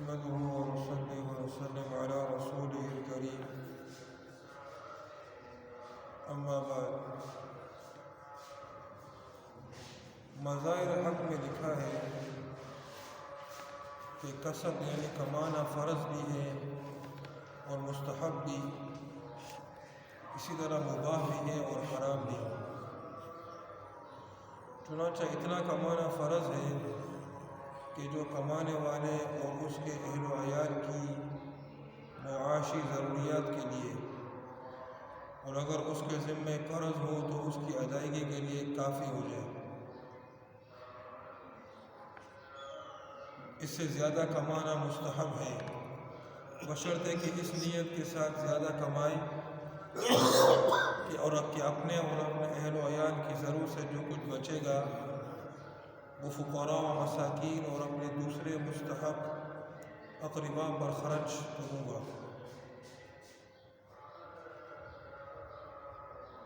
نحمده ونصلي ونسلم على رسوله الكريم اما بعد. مظاہر حق میں لکھا ہے کہ کسب یعنی کمانا فرض بھی ہے اور مستحب بھی، اسی طرح مباح بھی ہے اور حرام بھی. چنانچہ اتنا کمانا فرض ہے کہ جو کمانے والے اور اس کے اہل و عیال کی معاشی ضروریات کے لیے، اور اگر اس کے ذمے قرض ہو تو اس کی ادائیگی کے لیے کافی ہو جائے. اس سے زیادہ کمانا مستحب ہے، بشرطے کہ اس نیت کے ساتھ زیادہ کمائے کہ اپنے اور اپنے اہل و عیال کی ضرورت سے جو کچھ بچے گا وہ فقراء و مساکین اور اپنے دوسرے مستحق اقرباء پر خرچ کروں گا.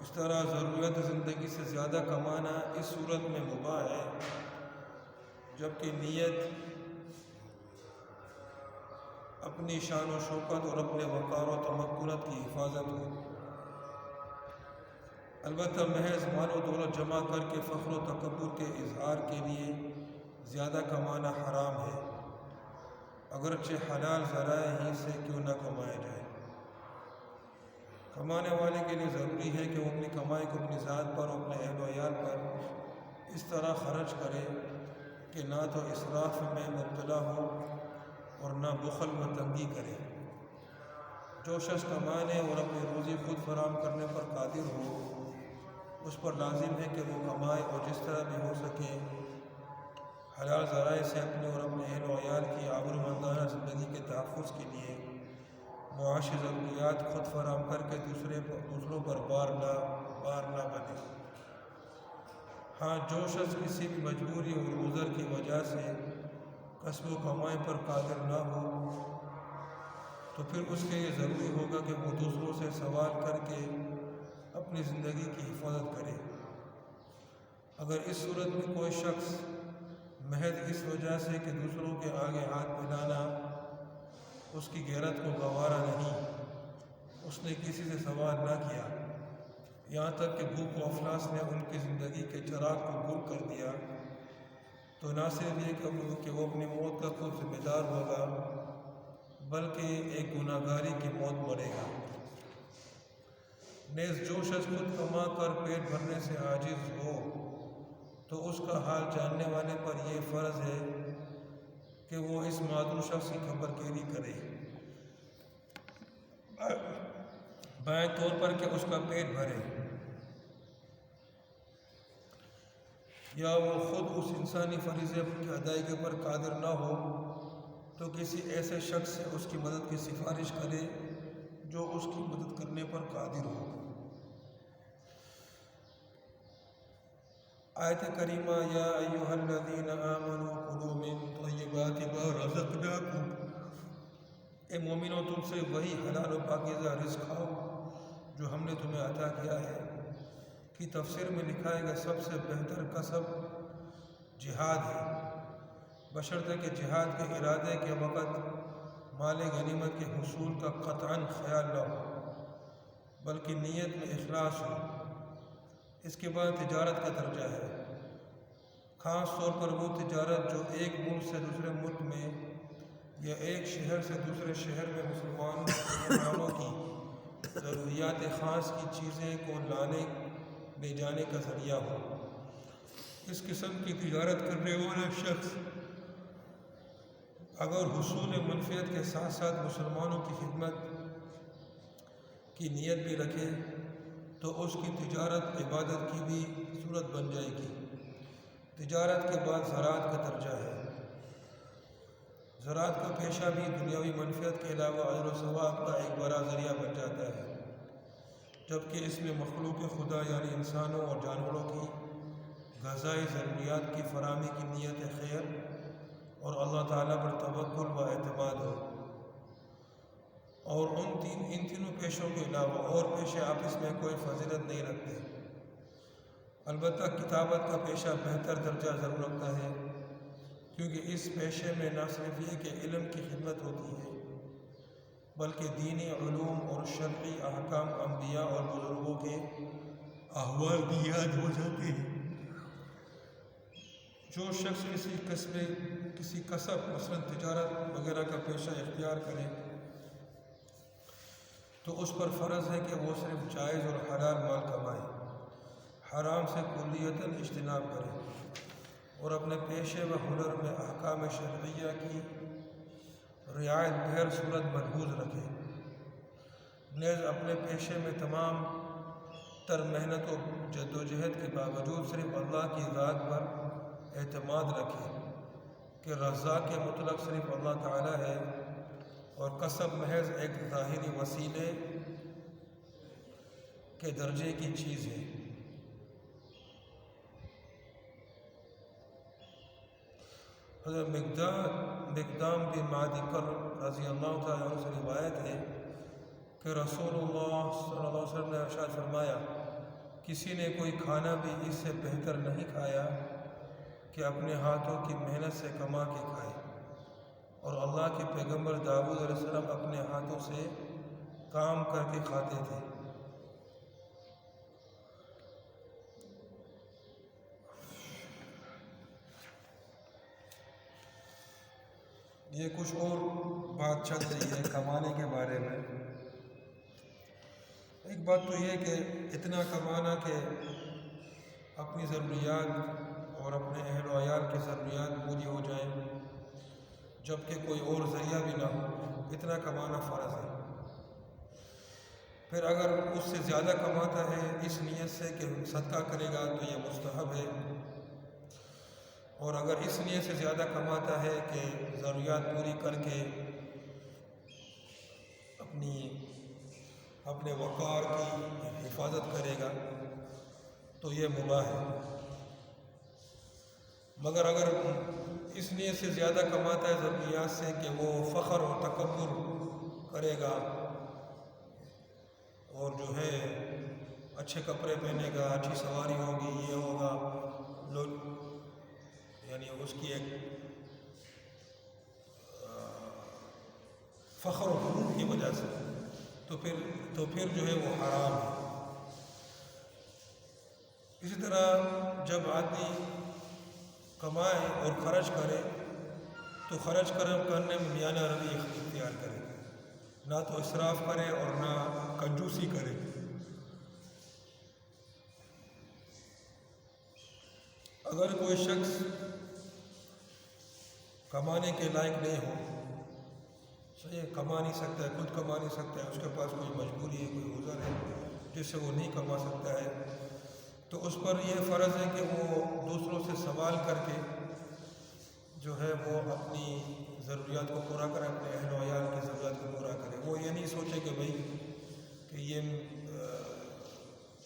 اس طرح ضرورت زندگی سے زیادہ کمانا اس صورت میں مباح ہے جبکہ نیت اپنی شان و شوکت اور اپنے وقار و تمکنت کی حفاظت ہو. البتہ محض مال و دولت جمع کر کے فخر و تکبر کے اظہار کے لیے زیادہ کمانا حرام ہے، اگرچہ حلال ذرائع ہی سے کیوں نہ کمایا جائے. کمانے والے کے لیے ضروری ہے کہ وہ اپنی کمائی کو اپنی ذات پر اور اپنے اہل و عیال پر اس طرح خرچ کرے کہ نہ تو اسراف میں مبتلا ہو اور نہ بخل و تنگی کرے. جو شخص کمانے اور اپنی روزی خود فراہم کرنے پر قادر ہو اس پر لازم ہے کہ وہ کمائے اور جس طرح بھی ہو سکے حلال ذرائع سے اپنے اور اپنے اہل و عیال کی آبرومندانہ زندگی کے تحفظ کے لیے معاشی ضروریات خود فراہم کر کے دوسروں پر بار نہ بنے. ہاں، جو شخص کسی بھی مجبوری اور عذر کی وجہ سے کسب و کمائی پر قادر نہ ہو تو پھر اس کے لیے ضروری ہوگا کہ وہ دوسروں سے سوال کر کے اپنی زندگی کی حفاظت کرے. اگر اس صورت میں کوئی شخص محض اس وجہ سے کہ دوسروں کے آگے ہاتھ پھیلانا اس کی غیرت کو گوارا نہیں، اس نے کسی سے سوال نہ کیا، یہاں تک کہ بھوک و افلاس نے ان کی زندگی کے چراغ کو گل کر دیا، تو نہ صرف یہ کہ وہ اپنی موت کا خود ذمہ دار ہوگا بلکہ ایک گناہ گاری کی موت مرے گا. نیز جو شخص خود کما کر پیٹ بھرنے سے عاجز ہو تو اس کا حال جاننے والے پر یہ فرض ہے کہ وہ اس معذور شخص کی خبر گیری کرے، بائیں طور پر کہ اس کا پیٹ بھرے، یا وہ خود اس انسانی فریضے کی ادائیگی پر قادر نہ ہو تو کسی ایسے شخص سے اس کی مدد کی سفارش کرے جو اس کی مدد کرنے پر قادر ہو. آیت کریمہ یا ایھا الذین آمنوا کلوا من طیبات ما رزقناکم، اے مومنو تم سے وہی حلال و پاکیزہ رزق کھاؤ جو ہم نے تمہیں عطا کیا ہے. کی تفسیر میں لکھا ہے کہ سب سے بہتر کسب جہاد ہے، بشرطے کہ جہاد کے ارادے کے وقت مال غنیمت کے حصول کا قطعاً خیال نہ ہو بلکہ نیت میں اخلاص ہو. اس کے بعد تجارت کا درجہ ہے، خاص طور پر وہ تجارت جو ایک ملک سے دوسرے ملک میں یا ایک شہر سے دوسرے شہر میں مسلمانوں کی ضروریات خاص کی چیزیں کو لانے لے جانے کا ذریعہ ہو. اس قسم کی تجارت کرنے والا شخص اگر حصول منفعت کے ساتھ ساتھ مسلمانوں کی خدمت کی نیت بھی رکھے تو اس کی تجارت عبادت کی بھی صورت بن جائے گی. تجارت کے بعد زراعت کا درجہ ہے. زراعت کا پیشہ بھی دنیاوی منفعت کے علاوہ اجر و ثواب کا ایک بڑا ذریعہ بن جاتا ہے، جبکہ اس میں مخلوق خدا یعنی انسانوں اور جانوروں کی غذائی ضروریات کی فراہمی کی نیت خیر اور اللہ تعالیٰ پر توکل و اعتماد ہو. اور ان تینوں پیشوں کے علاوہ اور پیشے آپس میں کوئی فضیلت نہیں رکھتے. البتہ کتابت کا پیشہ بہتر درجہ ضرور رکھتا ہے کیونکہ اس پیشے میں نہ صرف یہ کہ علم کی خدمت ہوتی ہے بلکہ دینی علوم اور شرعی احکام انبیاء اور بزرگوں کے احوال بھی یاد ہو جاتے ہیں۔ جو شخص کسی کسب مثلا تجارت وغیرہ کا پیشہ اختیار کرے تو اس پر فرض ہے کہ وہ صرف جائز اور حلال مال کمائے، حرام سے کلیتاً اجتناب کرے اور اپنے پیشے و ہنر میں احکام شرعیہ کی رعایت بہر صورت ملحوظ رکھے۔ نیز اپنے پیشے میں تمام تر محنت و جدوجہد کے باوجود صرف اللہ کی ذات پر اعتماد رکھے کہ رزاق کے مطلق صرف اللہ تعالی ہے اور کسب محض ایک ظاہری وسیلے کے درجے کی چیز ہے۔ حضرت مقدام بن معدی کرب رضی اللہ تعالیٰ عنہ سے روایت ہے کہ رسول اللہ صلی اللہ علیہ وسلم نے ارشاد فرمایا، کسی نے کوئی کھانا بھی اس سے بہتر نہیں کھایا کہ اپنے ہاتھوں کی محنت سے کما کے کھائے، اور اللہ کے پیغمبر داؤد علیہ السلام اپنے ہاتھوں سے کام کر کے کھاتے تھے۔ یہ کچھ اور بات چل رہی ہے کمانے کے بارے میں۔ ایک بات تو یہ کہ اتنا کمانا کہ اپنی ضروریات اور اپنے اہل و عیال کی ضروریات پوری ہو جائیں جبکہ کوئی اور ذریعہ بھی نہ ہو، اتنا کمانا فرض ہے۔ پھر اگر اس سے زیادہ کماتا ہے اس نیت سے کہ صدقہ کرے گا تو یہ مستحب ہے، اور اگر اس نیت سے زیادہ کماتا ہے کہ ضروریات پوری کر کے اپنے وقار کی حفاظت کرے گا تو یہ مباح ہے۔ مگر اگر اس نیت سے زیادہ کماتا ہے ضروریات سے کہ وہ فخر اور تکبر کرے گا اور جو ہے اچھے کپڑے پہنے گا، اچھی سواری ہوگی، یہ ہوگا، لوگ یعنی اس کی ایک فخر و غرور کی وجہ سے تو پھر جو ہے وہ حرام ہے۔ اسی طرح جب آدمی کمائے اور خرچ کرے تو خرچ کرنے میں میانہ روی اختیار کرے، نہ تو اسراف کرے اور نہ کنجوسی کرے۔ اگر کوئی شخص کمانے کے لائق نہیں ہو، صحیح کما نہیں سکتا ہے، خود کما نہیں سکتا ہے، اس کے پاس کوئی مجبوری ہے، کوئی عذر ہے جس سے وہ نہیں کما سکتا ہے، تو اس پر یہ فرض ہے کہ وہ دوسروں سے سوال کر کے جو ہے وہ اپنی ضروریات کو پورا کرے، اپنے اہل و عیال کی ضروریات کو پورا کرے۔ وہ یہ نہیں سوچے کہ یہ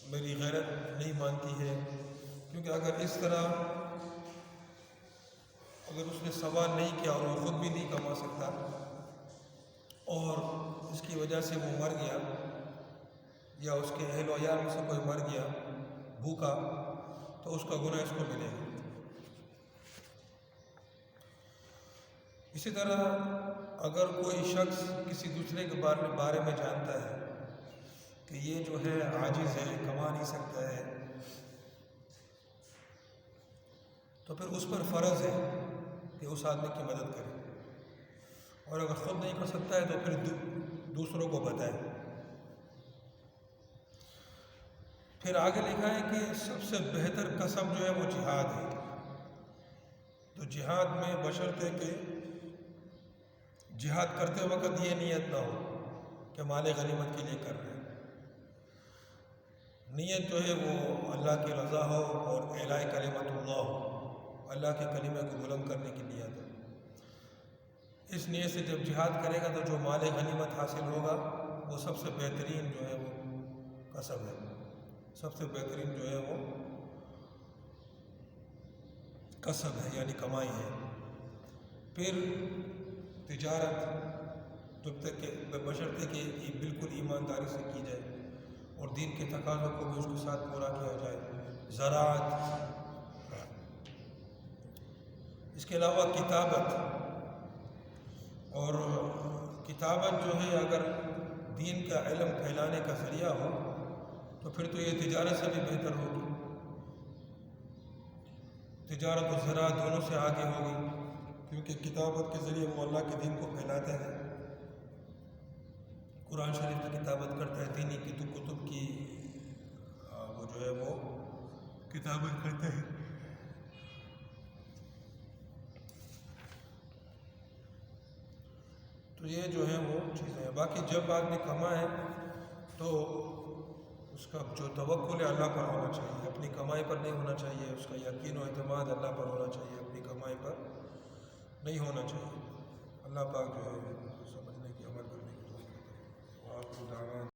میری غیرت نہیں مانتی ہے، کیونکہ اگر اس طرح اگر اس نے سوال نہیں کیا اور وہ خود بھی نہیں کما سکتا اور اس کی وجہ سے وہ مر گیا یا اس کے اہل و عیال میں سے کوئی مر گیا بھوکا، تو اس کا گناہ اس کو ملے گا۔ اسی طرح اگر کوئی شخص کسی دوسرے کے بارے میں جانتا ہے کہ یہ جو ہے عاجز ہے، کما نہیں سکتا ہے، تو پھر اس پر فرض ہے کہ اس آدمی کی مدد کرے، اور اگر خود نہیں کر سکتا ہے تو پھر دوسروں کو بتائے۔ پھر آگے لکھا ہے کہ سب سے بہتر کسب جو ہے وہ جہاد ہے، تو جہاد میں بشرطے کہ جہاد کرتے وقت یہ نیت نہ ہو کہ مال غنیمت کے لیے کر رہے ہیں، نیت جو ہے وہ اللہ کی رضا ہو اور اعلاء کلمت اللہ ہو، اللہ کے کلمے کو بلند کرنے کی نیت ہے۔ اس نیت سے جب جہاد کرے گا تو جو مال غنیمت حاصل ہوگا وہ سب سے بہترین جو ہے وہ کسب ہے، سب سے بہترین جو ہے وہ کسب ہے یعنی کمائی ہے۔ پھر تجارت جب تک کہ بشرطے کہ یہ بالکل ایمانداری سے کی جائے اور دین کے تقاضوں کو بھی اس کے ساتھ پورا کیا جائے۔ زراعت اس کے علاوہ کتابت، اور کتابت جو ہے اگر دین کا علم پھیلانے کا ذریعہ ہو تو پھر تو یہ تجارت سے بھی بہتر ہوگی، تجارت و زراعت دونوں سے آگے ہوگی، کیونکہ کتابت کے ذریعے وہ اللہ کے دین کو پھیلاتے ہیں، قرآن شریف کی کتابت کرتا ہے، دینی کتب کی وہ جو ہے وہ کتابت کرتے ہیں۔ تو یہ جو ہے وہ چیزیں ہیں۔ باقی جب آدمی کمائے تو اس کا جو توکل ہے اللہ پر ہونا چاہیے، اپنی کمائی پر نہیں ہونا چاہیے، اس کا یقین و اعتماد اللہ پر ہونا چاہیے، اپنی کمائی پر نہیں ہونا چاہیے۔ اللہ پاک جو ہے سمجھنے کی، عمل کرنے کی توفیق دے۔